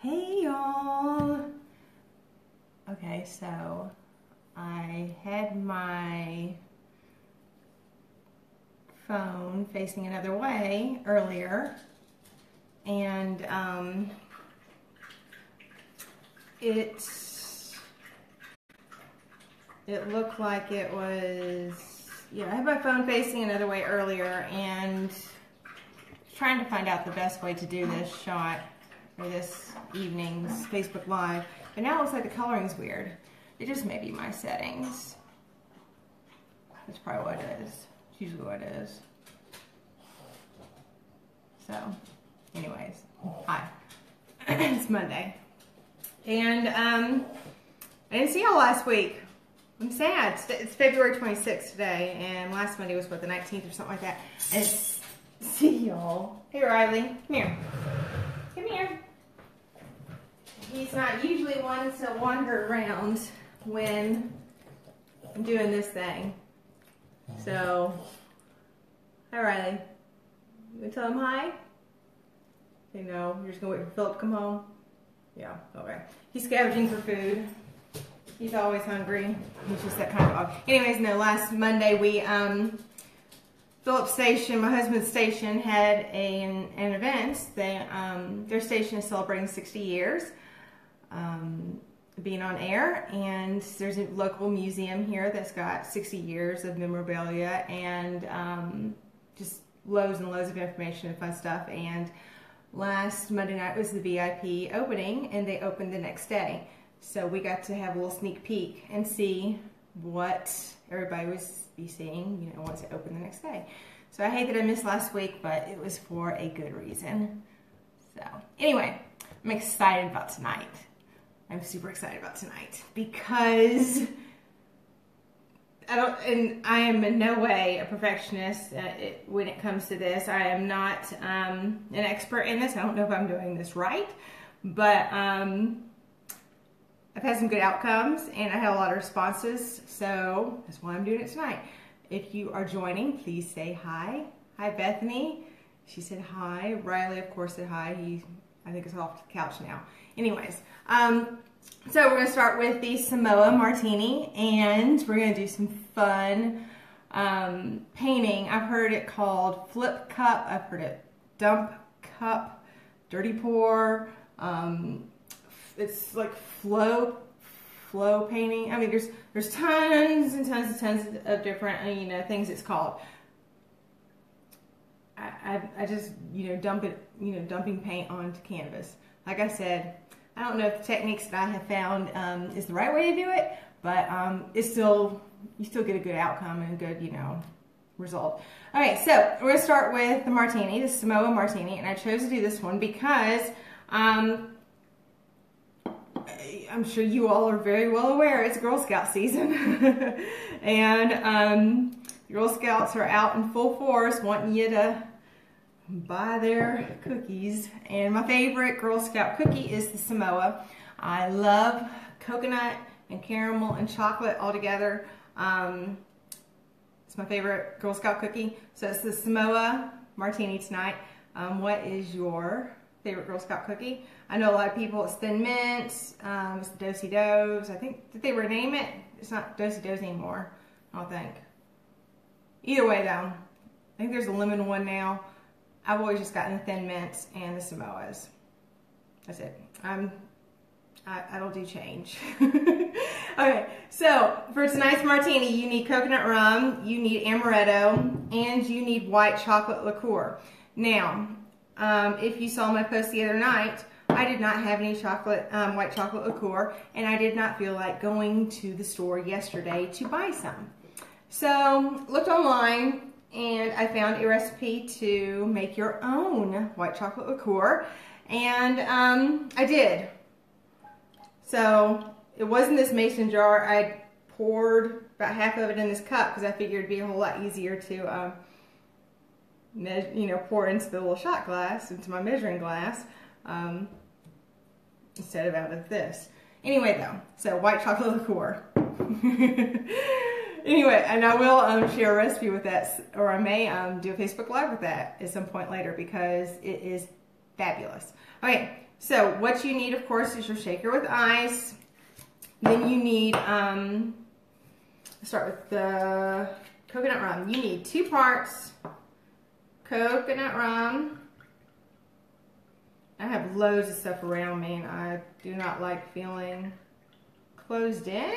Hey y'all! Okay, so I had my phone facing another way earlier, and it looked like it was, yeah, I had my phone facing another way earlier and trying to find out the best way to do this shot for this evening's Facebook Live, but now it looks like the coloring's weird. It just may be my settings. That's probably what it is. It's usually what it is. So, anyways, hi. It's Monday. And I didn't see y'all last week. I'm sad. It's February 26th today, and last Monday was, what, the 19th or something like that. And see y'all. Hey, Riley. Come here. Come here. He's not usually one to wander around when I'm doing this thing. So, hi, Riley. You gonna tell him hi? Okay, no. You're just gonna wait for Philip to come home? Yeah, okay. He's scavenging for food. He's always hungry. He's just that kind of dog. Anyways, no, last Monday we, Philip's station, my husband's station, had an event. Their station is celebrating 60 years being on air, and there's a local museum here that's got 60 years of memorabilia and just loads and loads of information and fun stuff. And last Monday night was the VIP opening, and they opened the next day. So we got to have a little sneak peek and see what everybody was seeing, you know, once it opened the next day. So I hate that I missed last week, but it was for a good reason. So anyway, I'm excited about tonight. I'm super excited about tonight because I am in no way a perfectionist when it comes to this. I am not an expert in this. I don't know if I'm doing this right, but I've had some good outcomes, and I had a lot of responses, so that's why I'm doing it tonight. If you are joining, please say hi. Hi, Bethany. She said hi. Riley, of course, said hi. I think, is off the couch now. Anyways, so we're going to start with the Samoa Martini, and we're going to do some fun painting. I've heard it called flip cup. I've heard it dump cup, dirty pour. It's like flow painting. I mean, there's tons and tons of different, you know, things it's called. I just, you know, dumping paint onto canvas. Like I said, I don't know if the techniques that I have found is the right way to do it, but you still get a good outcome and a good, you know, result. Okay, so we're gonna start with the Martini, the Samoa Martini, and I chose to do this one because I'm sure you all are very well aware it's Girl Scout season. And Girl Scouts are out in full force wanting you to buy their cookies. And my favorite Girl Scout cookie is the Samoa. I love coconut and caramel and chocolate all together. It's my favorite Girl Scout cookie. So it's the Samoa Martini tonight. What is your favorite Girl Scout cookie? I know a lot of people, it's Thin Mint, it's the Do-si-dos. I think, did they rename it? It's not Do-si-dos anymore, I don't think. Either way though, I think there's a lemon one now. I've always just gotten the Thin Mints and the Samoas. That's it. I don't do change. Okay, so for tonight's martini, you need coconut rum, you need amaretto, and you need white chocolate liqueur. Now, if you saw my post the other night, I did not have any white chocolate liqueur, and I did not feel like going to the store yesterday to buy some. So, looked online, and I found a recipe to make your own white chocolate liqueur, and I did. So, it wasn't this mason jar. I poured about half of it in this cup because I figured it'd be a whole lot easier to you know, pour into the little shot glass, into my measuring glass, instead of out of this. Anyway though, so white chocolate liqueur. Anyway, and I will share a recipe with that, or I may do a Facebook Live with that at some point later because it is Fabulous. Okay, so what you need, of course, is your shaker with ice. Then you need, let's start with the coconut rum. You need 2 parts coconut rum. I have loads of stuff around me and I do not like feeling closed in.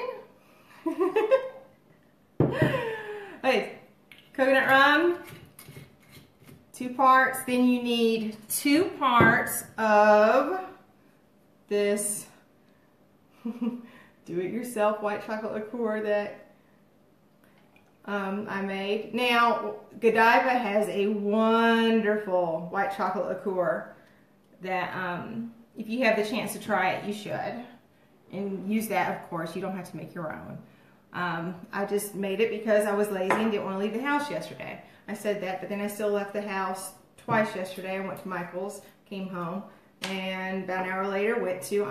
Okay, coconut rum, 2 parts. Then you need 2 parts of this do-it-yourself white chocolate liqueur that I made. Now, Godiva has a wonderful white chocolate liqueur that if you have the chance to try it, you should. And use that, of course. You don't have to make your own. I just made it because I was lazy and didn't want to leave the house yesterday. I said that, but then I still left the house twice yesterday. I went to Michael's, came home, and about an hour later went to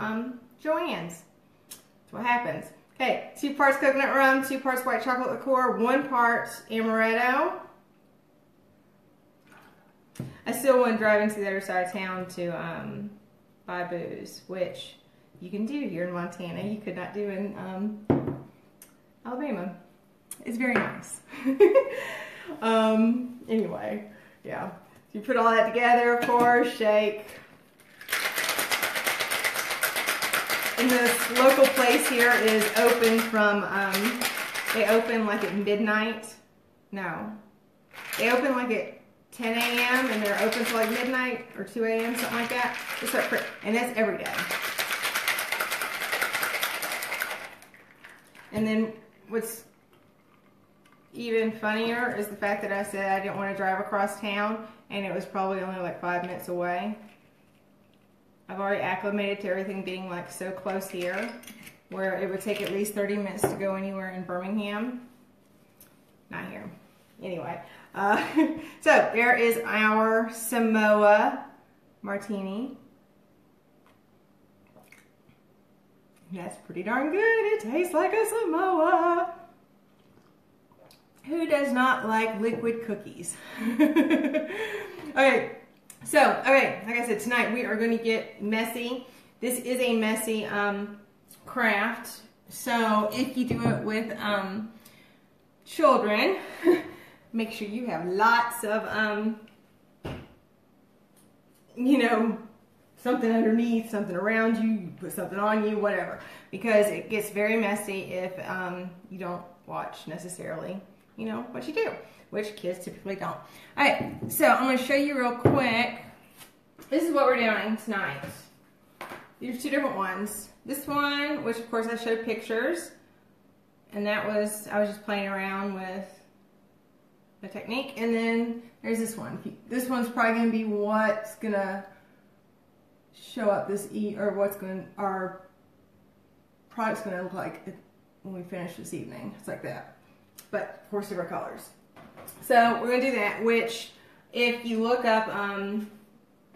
Joann's. That's what happens. Okay, 2 parts coconut rum, 2 parts white chocolate liqueur, 1 part amaretto. I still want to drive into the other side of town to buy booze, which you can do here in Montana. You could not do in Alabama. It's very nice. Anyway, yeah. You put all that together, of course, shake. And this local place here is open from, they open like at midnight. No. They open like at 10 a.m. and they're open till like midnight or 2 a.m., something like that. And that's every day. And then what's even funnier is the fact that I said I didn't want to drive across town and it was probably only like 5 minutes away. I've already acclimated to everything being like so close here where it would take at least 30 minutes to go anywhere in Birmingham. Not here. Anyway, so there is our Samoa Martini. That's pretty darn good. It tastes like a Samoa. Who does not like liquid cookies? Okay, so, like I said, tonight we are going to get messy. This is a messy craft. So if you do it with children, make sure you have lots of, you know, something underneath, something around you, you put something on you, whatever. Because it gets very messy if you don't watch necessarily, you know, what you do, which kids typically don't. Alright, so I'm going to show you real quick. This is what we're doing tonight. These are 2 different ones. This one, which of course I showed pictures, and that was, I was just playing around with the technique. And then there's this one. This one's probably going to be what's going to show up this or what's going, our product's going to look like when we finish this evening. It's like that. But of course different colors. So we're going to do that, which if you look up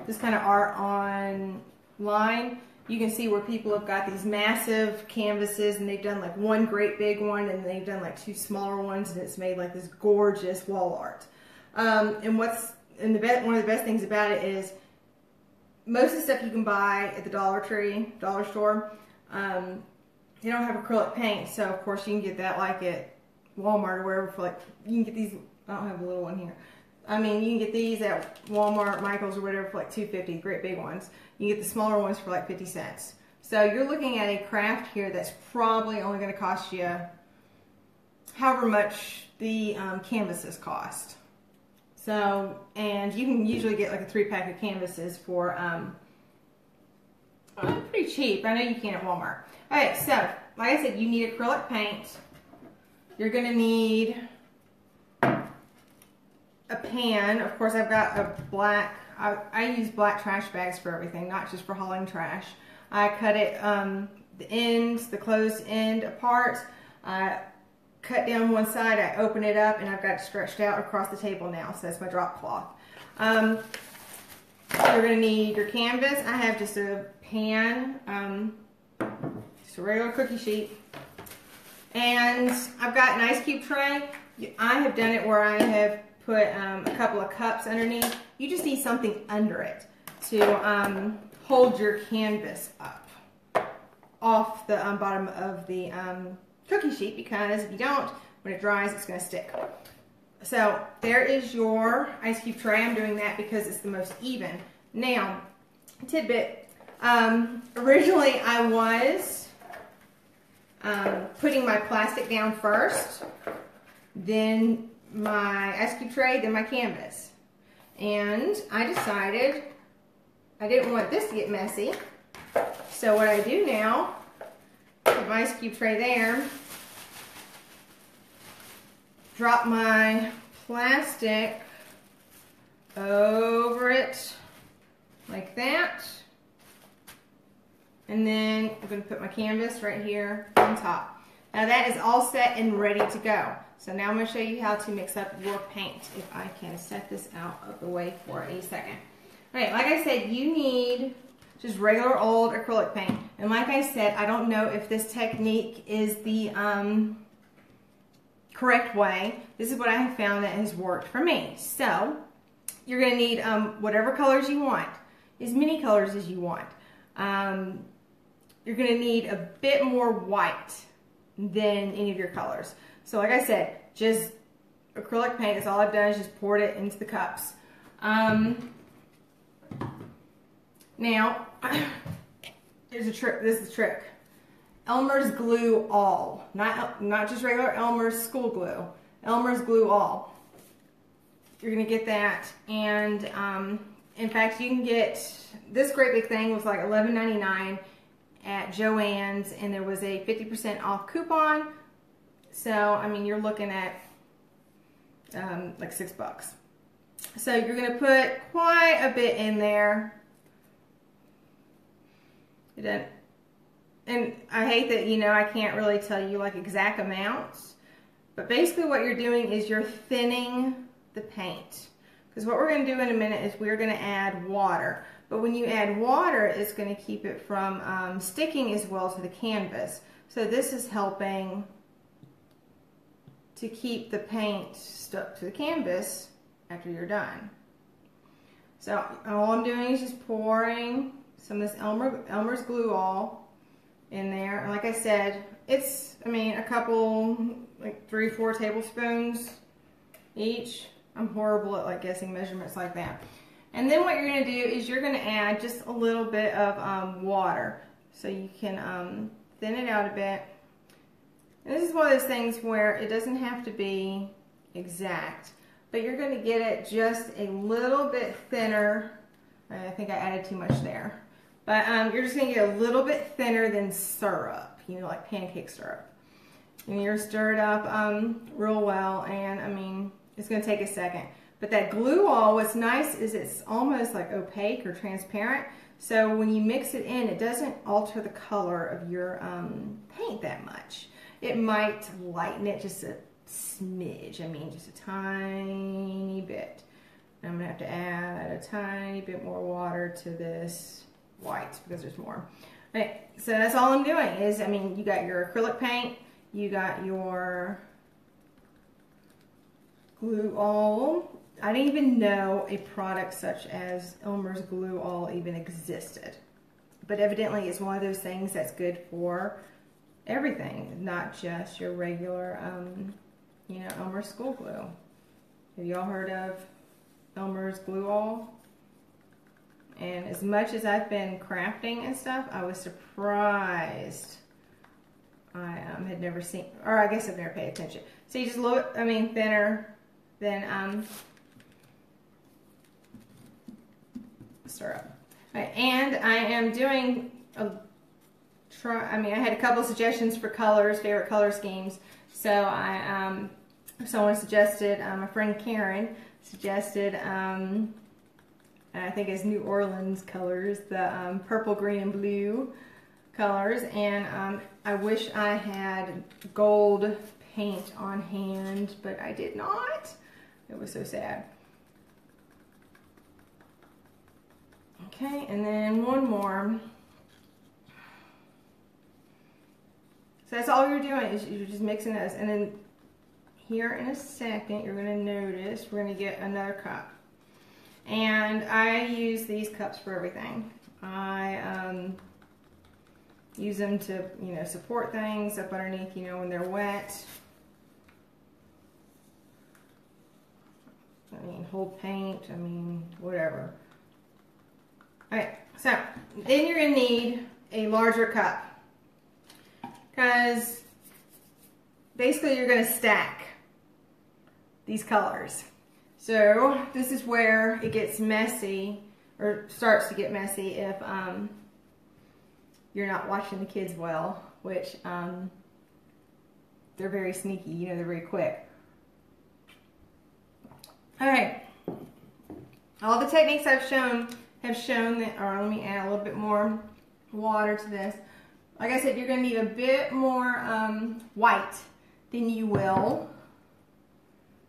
this kind of art online, you can see where people have got these massive canvases and they've done like one great big one and they've done like 2 smaller ones and it's made like this gorgeous wall art. And one of the best things about it is most of the stuff you can buy at the Dollar Store, they don't have acrylic paint, so of course you can get that like at Walmart or wherever for like, you can get these, I don't have a little one here. I mean, you can get these at Walmart, Michael's, or whatever for like $2.50, great big ones. You can get the smaller ones for like 50 cents. So you're looking at a craft here that's probably only going to cost you however much the canvases cost. So, and you can usually get like a 3-pack of canvases for pretty cheap. I know you can at Walmart. Alright, so, like I said, you need acrylic paint. You're going to need a pan. Of course, I've got a black, I use black trash bags for everything, not just for hauling trash. I cut it, the ends, the closed end apart. I cut down one side, I open it up, and I've got it stretched out across the table now, so that's my drop cloth. You're going to need your canvas. I have just a pan, just a regular cookie sheet. And I've got an ice cube tray. I have done it where I have put a couple of cups underneath. You just need something under it. to hold your canvas up off the bottom of the cookie sheet, because if you don't, when it dries, it's going to stick. So there is your ice cube tray. I'm doing that because it's the most even. Now, tidbit, originally I was putting my plastic down first, then my ice cube tray, then my canvas. And I decided I didn't want this to get messy. So what I do now, put my ice cube tray there, drop my plastic over it like that. And then I'm going to put my canvas right here on top. Now that is all set and ready to go. So now I'm going to show you how to mix up your paint. If I can set this out of the way for a second. Alright, like I said, you need just regular old acrylic paint. And like I said, I don't know if this technique is the correct way. This is what I have found that has worked for me. So you're going to need whatever colors you want, as many colors as you want. You're going to need a bit more white than any of your colors. So like I said, just acrylic paint is all I've done, is just poured it into the cups. Now, there's a trick. This is the trick. Elmer's Glue All, not just regular Elmer's school glue. Elmer's Glue All. You're gonna get that, and in fact, you can get this great big thing. Was like $11.99 at Joann's, and there was a 50% off coupon. So I mean, you're looking at like $6. So you're gonna put quite a bit in there. And I hate that, you know, I can't really tell you like exact amounts, but basically what you're doing is you're thinning the paint. Because what we're going to do in a minute is we're going to add water. But when you add water, it's going to keep it from sticking as well to the canvas. So this is helping to keep the paint stuck to the canvas after you're done. So all I'm doing is just pouring some of this Elmer's Glue All in there. And like I said, it's, I mean, a couple, like 3-4 tablespoons each. I'm horrible at like guessing measurements like that. And then what you're going to do is you're going to add just a little bit of water, so you can thin it out a bit. And this is one of those things where it doesn't have to be exact, but you're going to get it just a little bit thinner. I think I added too much there. But you're just going to get a little bit thinner than syrup, you know, like pancake syrup. And you're stirred up real well, and I mean, it's going to take a second. But that glue all, what's nice is it's almost like opaque or transparent. So when you mix it in, it doesn't alter the color of your paint that much. It might lighten it just a smidge. I mean, just a tiny bit. I'm going to have to add a tiny bit more water to this white because there's more. Okay, so that's all I'm doing is, I mean, you got your acrylic paint, you got your glue all. I didn't even know a product such as Elmer's Glue All even existed. But evidently it's one of those things that's good for everything, not just your regular, you know, Elmer's school glue. Have y'all heard of Elmer's Glue All? And as much as I've been crafting and stuff, I was surprised. I had never seen, or I guess I've never paid attention. So you just look, I mean, thinner than syrup. Right, and I am doing a I had a couple of suggestions for colors, favorite color schemes. So someone suggested, my friend Karen suggested, I think it's New Orleans colors, the purple, green, and blue colors. And I wish I had gold paint on hand, but I did not. It was so sad. Okay, and then one more. So that's all you're doing, is you're just mixing those. And then here in a second, you're going to notice we're going to get another cup. And I use these cups for everything. I use them to, you know, support things up underneath, you know, when they're wet. I mean, hold paint, I mean, whatever. Alright, so then you're going to need a larger cup. Because basically you're going to stack these colors. So this is where it gets messy, or starts to get messy if you're not watching the kids well, which they're very sneaky, you know, they're very quick. Alright, all the techniques I've shown have shown that, or let me add a little bit more water to this. Like I said, you're going to need a bit more white than you will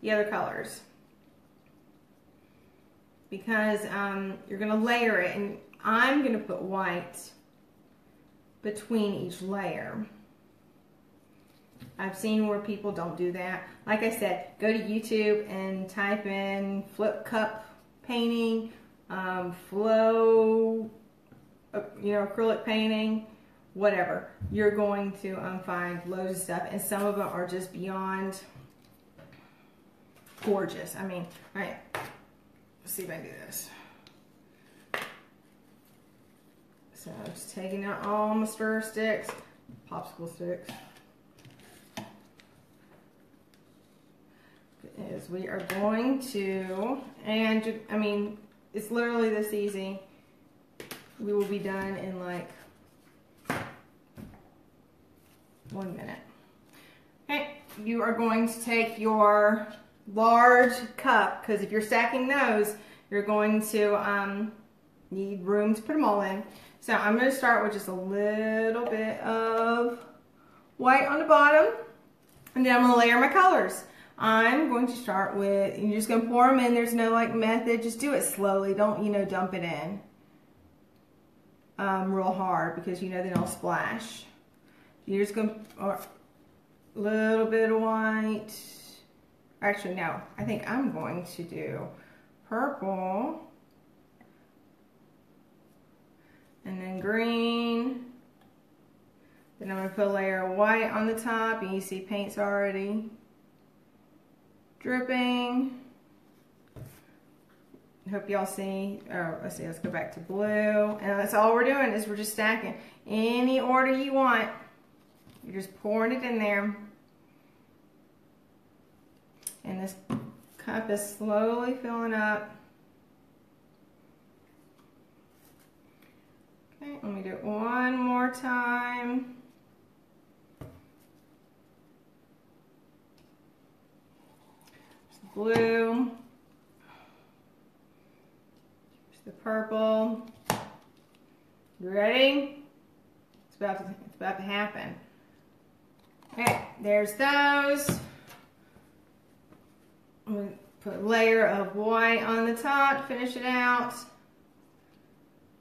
the other colors, because you're going to layer it, and I'm going to put white between each layer. I've seen where people don't do that. Like I said, go to YouTube and type in flip cup painting, flow, you know, acrylic painting, whatever. You're going to find loads of stuff, and some of them are just beyond gorgeous. I mean, all right, let's see if I can do this. So just taking out all my stir sticks, popsicle sticks. Is we are going to, and I mean, it's literally this easy. We will be done in like 1 minute. Okay, you are going to take your large cup, because if you're stacking those, you're going to need room to put them all in. So I'm going to start with just a little bit of white on the bottom, and then I'm going to layer my colors. I'm going to start with, you're just going to pour them in. There's no like method. Just do it slowly. Don't, you know, dump it in real hard, because you know then it'll splash. You're just going to, a little bit of white. Actually, no. I think I'm going to do purple. And then green. Then I'm going to put a layer of white on the top. And you see paint's already dripping. I hope y'all see. Oh, let's see, let's go back to blue. And that's all we're doing, is we're just stacking. Any order you want. You're just pouring it in there. And this cup is slowly filling up. Okay, let me do it one more time. Blue, here's the purple. You ready? It's about to happen. Okay, there's those. I'm going to put a layer of white on the top to finish it out.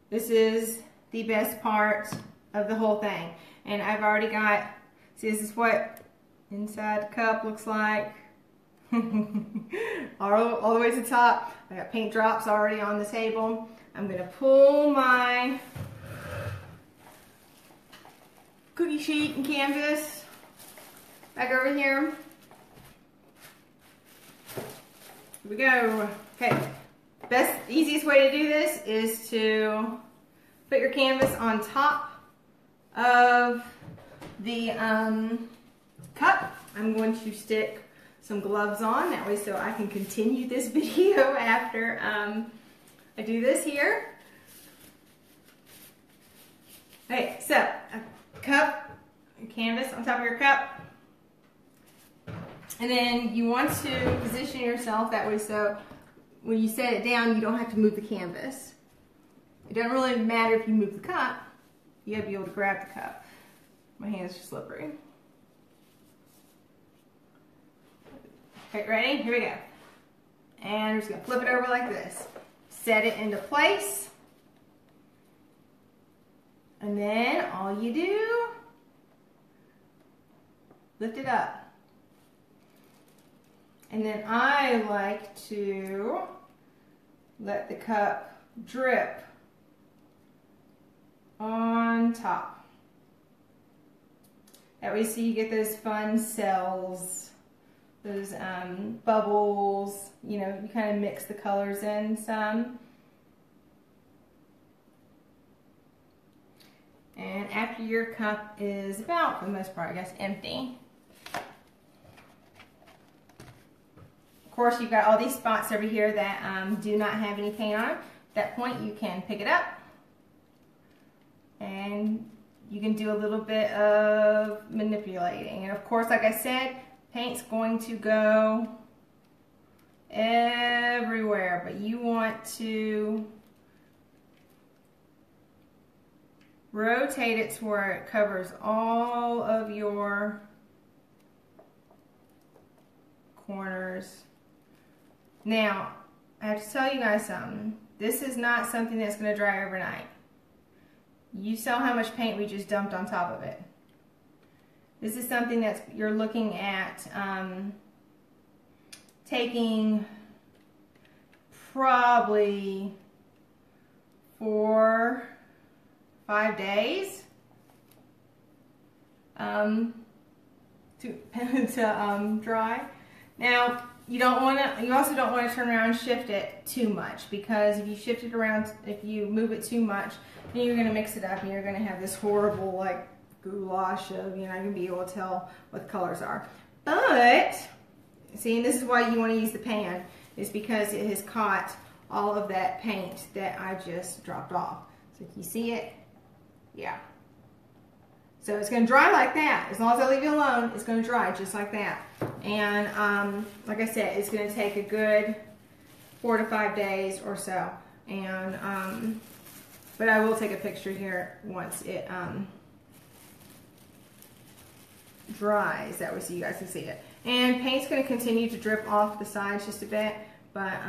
This is the best part of the whole thing. And I've already got, see, this is what inside the cup looks like. all the way to the top. I got paint drops already on the table. I'm going to pull my cookie sheet and canvas back over here. Here we go. Okay, easiest way to do this is to put your canvas on top of the cup. I'm going to stick some gloves on, that way so I can continue this video after I do this here. Okay, so a cup, a canvas on top of your cup, and then you want to position yourself that way so when you set it down you don't have to move the canvas. It doesn't really matter if you move the cup, you gotta be able to grab the cup. My hands are slippery. Okay, ready? Here we go. And I'm just going to flip it over like this. Set it into place. And then all you do, lift it up. And then I like to let the cup drip on top. That way so you get those fun cells, those bubbles, you know, you kind of mix the colors in some. And after your cup is about, for the most part, I guess, empty. Of course, you've got all these spots over here that do not have any paint on them. At that point, you can pick it up. And you can do a little bit of manipulating. And of course, like I said, paint's going to go everywhere, but you want to rotate it to where it covers all of your corners. Now, I have to tell you guys something. This is not something that's going to dry overnight. You saw how much paint we just dumped on top of it. This is something that you're looking at taking probably 4-5 days to dry. Now, you also don't want to turn around and shift it too much, because if you shift it around, if you move it too much, then you're going to mix it up and you're going to have this horrible like goulash of, you're not going to be able to tell what the colors are. But, see, and this is why you want to use the pan, is because it has caught all of that paint that I just dropped off. So if you see it, yeah. So it's going to dry like that. As long as I leave it alone, it's going to dry just like that. And like I said, it's going to take a good 4 to 5 days or so. And but I will take a picture here once it dries. That way so you guys can see it. And paint's going to continue to drip off the sides just a bit. But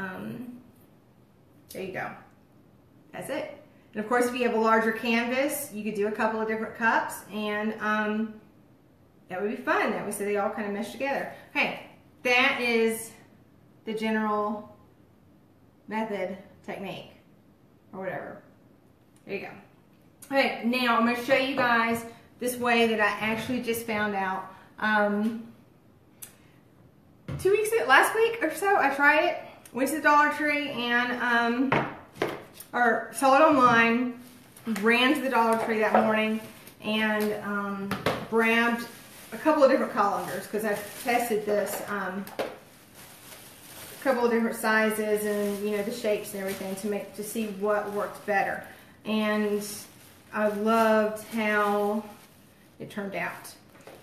there you go. That's it. And of course, if you have a larger canvas, you could do a couple of different cups, and that would be fun. That way, so they all kind of mesh together. Okay, that is the general method, technique, or whatever. There you go. Okay, now I'm going to show you guys this way that I actually just found out. Last week or so, I tried it. Went to the Dollar Tree and or saw it online, ran to the Dollar Tree that morning, and grabbed a couple of different colanders, because I tested this, a couple of different sizes and, you know, the shapes and everything to see what worked better. And I loved how it turned out.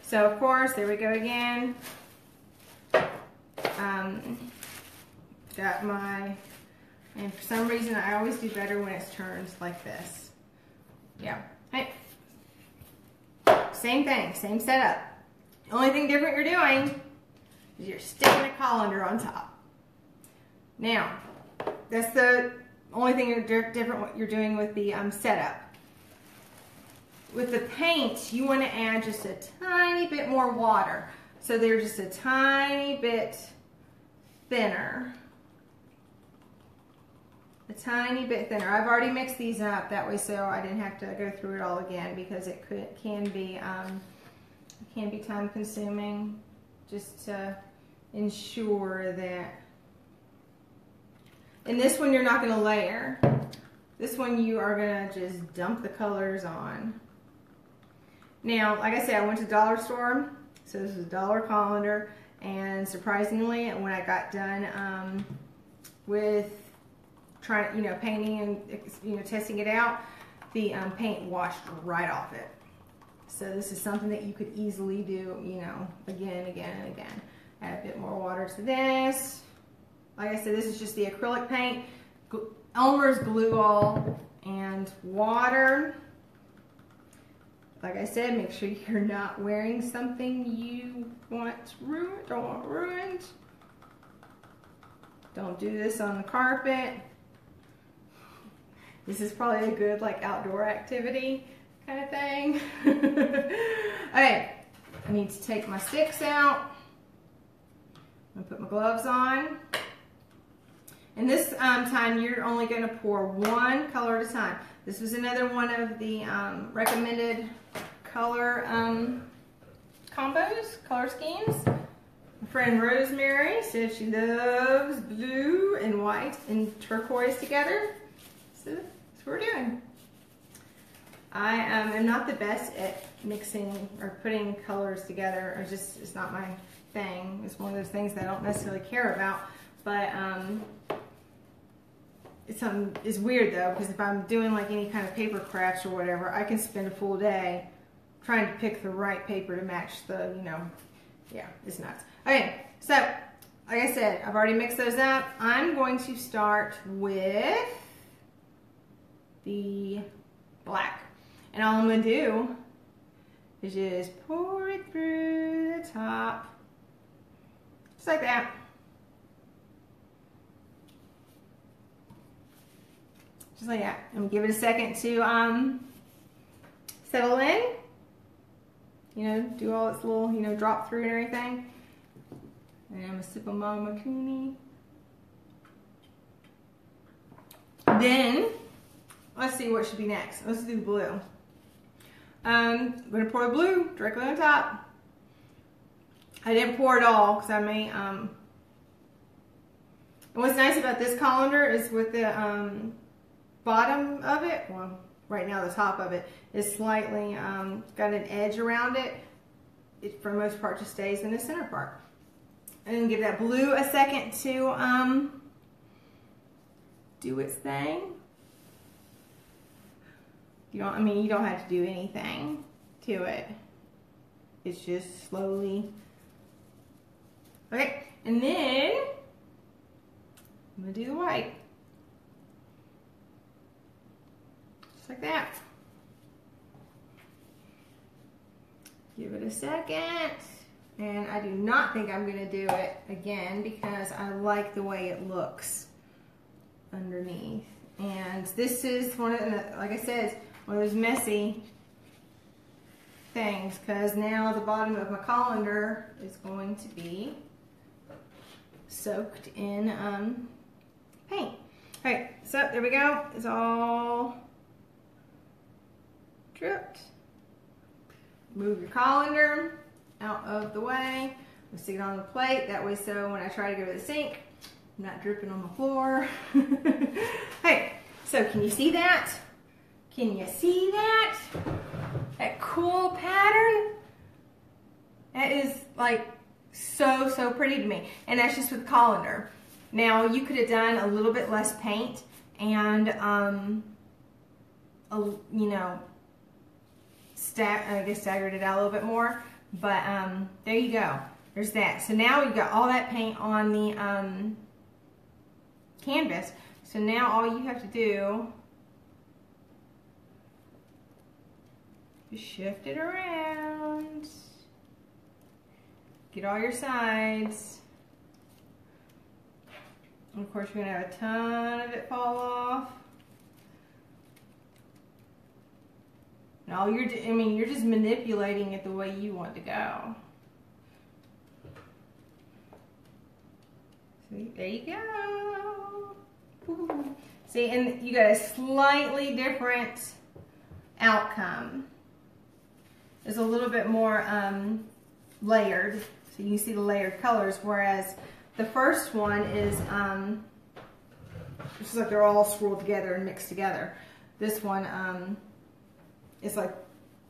So of course, there we go again. Got my, and for some reason I always do better when it's turned like this. Yeah. Hey. Same thing, same setup. The only thing different you're doing is you're sticking a colander on top. Now, that's the only thing different what you're doing with the setup. With the paint, you want to add just a tiny bit more water. So they're just a tiny bit thinner. A tiny bit thinner. I've already mixed these up that way, so I didn't have to go through it all again, because it can be time consuming, just to ensure that. And this one you're not going to layer. This one you are going to just dump the colors on. Now, like I said, I went to the dollar store, so this is a $1 colander, and surprisingly, when I got done with trying, painting and, testing it out, the paint washed right off it. So this is something that you could easily do, again and again and again. Add a bit more water to this. Like I said, this is just the acrylic paint, Elmer's glue all, and water. Like I said, make sure you're not wearing something you don't want ruined. Don't do this on the carpet. This is probably a good outdoor activity kind of thing. Okay, I need to take my sticks out. I'm gonna put my gloves on. And this time you're only going to pour one color at a time. This was another one of the recommended color combos, color schemes. My friend Rosemary said she loves blue and white and turquoise together. So that's what we're doing. I am not the best at mixing or putting colors together. It's not my thing. It's one of those things that I don't necessarily care about. But it's weird though, because if I'm doing like any kind of paper crafts or whatever, I can spend a full day trying to pick the right paper to match the, you know, yeah, it's nuts. Okay, so like I said, I've already mixed those up. I'm going to start with the black. And all I'm going to do is just pour it through the top. Just like that. Just like that. I'm going to give it a second to settle in. You know, do all its little, you know, drop through and everything. And I'm going to sip of Samoa Martini. Then, let's see what should be next. Let's do blue. I'm going to pour the blue directly on top. I didn't pour it all because I may, and what's nice about this colander is with the bottom of it, well, right now the top of it is slightly got an edge around it. It for the most part just stays in the center part. And then give that blue a second to do its thing. You don't have to do anything to it. It's just slowly. Okay, and then I'm gonna do the white. Just like that. Give it a second. And I do not think I'm gonna do it again because I like the way it looks underneath. And this is one of the, like I said, one of those messy things, because now the bottom of my colander is going to be soaked in paint. Alright, so there we go. It's all dripped. Move your colander out of the way. We'll stick it on the plate. That way, so when I try to go to the sink, I'm not dripping on the floor. Hey, so can you see that? Can you see that? That cool pattern? That is like so pretty to me. And that's just with colander. Now you could have done a little bit less paint and you know, staggered it out a little bit more. But there you go. There's that. So now you've got all that paint on the canvas. So now all you have to do is shift it around. Get all your sides. And of course, you're going to have a ton of it fall off. And all you're you're just manipulating it the way you want to go. See, there you go. Ooh. See, and you got a slightly different outcome. It's a little bit more layered, so you can see the layered colors, whereas the first one is it's like they're all swirled together and mixed together. This one it's like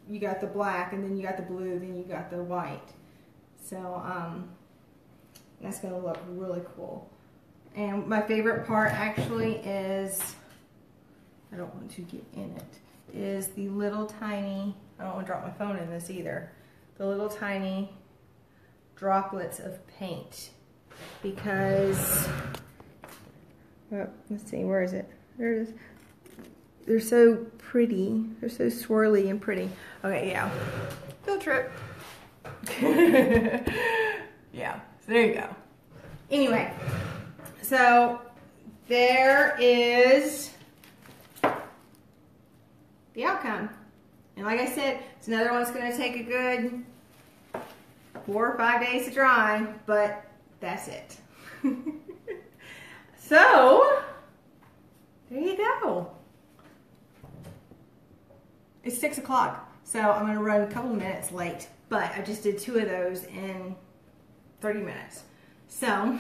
you got the black, and then you got the blue, then you got the white. So that's going to look really cool. And my favorite part actually is, I don't want to get in it, is the little tiny, I don't want to drop my phone in this either, the little tiny droplets of paint. Because, oh, let's see, where is it? There it is. They're so pretty. They're so swirly and pretty. Okay, yeah. Field trip. Yeah, so there you go. Anyway, so there is the outcome. And like I said, it's another one that's going to take a good 4 or 5 days to dry, but that's it. So, there you go. It's 6 o'clock, so I'm gonna run a couple minutes late, but I just did 2 of those in 30 minutes. So,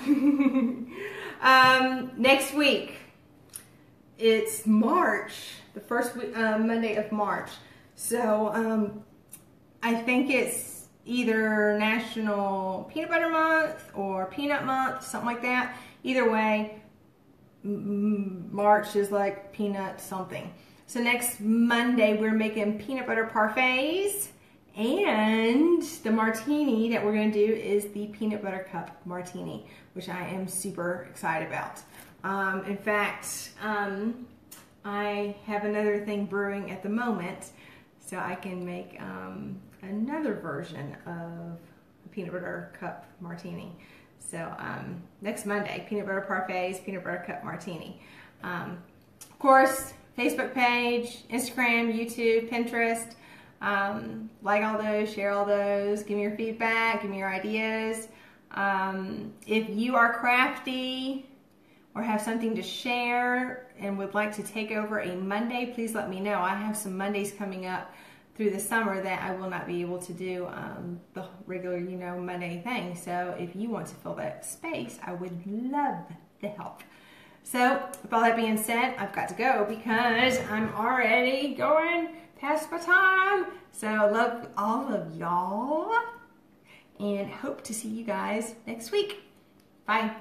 next week, it's March, the first week, Monday of March. So, I think it's either National Peanut Butter Month or Peanut Month, something like that. Either way, March is like peanut something. So next Monday, we're making peanut butter parfaits, and the martini that we're going to do is the peanut butter cup martini, which I am super excited about. In fact, I have another thing brewing at the moment, so I can make another version of the peanut butter cup martini. So next Monday, peanut butter parfaits, peanut butter cup martini. Of course, Facebook page, Instagram, YouTube, Pinterest. Like all those, share all those, give me your feedback, give me your ideas. If you are crafty or have something to share and would like to take over a Monday, please let me know. I have some Mondays coming up through the summer that I will not be able to do the regular, Monday thing. So if you want to fill that space, I would love the help. So with all that being said, I've got to go because I'm already going past my time. So I love all of y'all and hope to see you guys next week. Bye.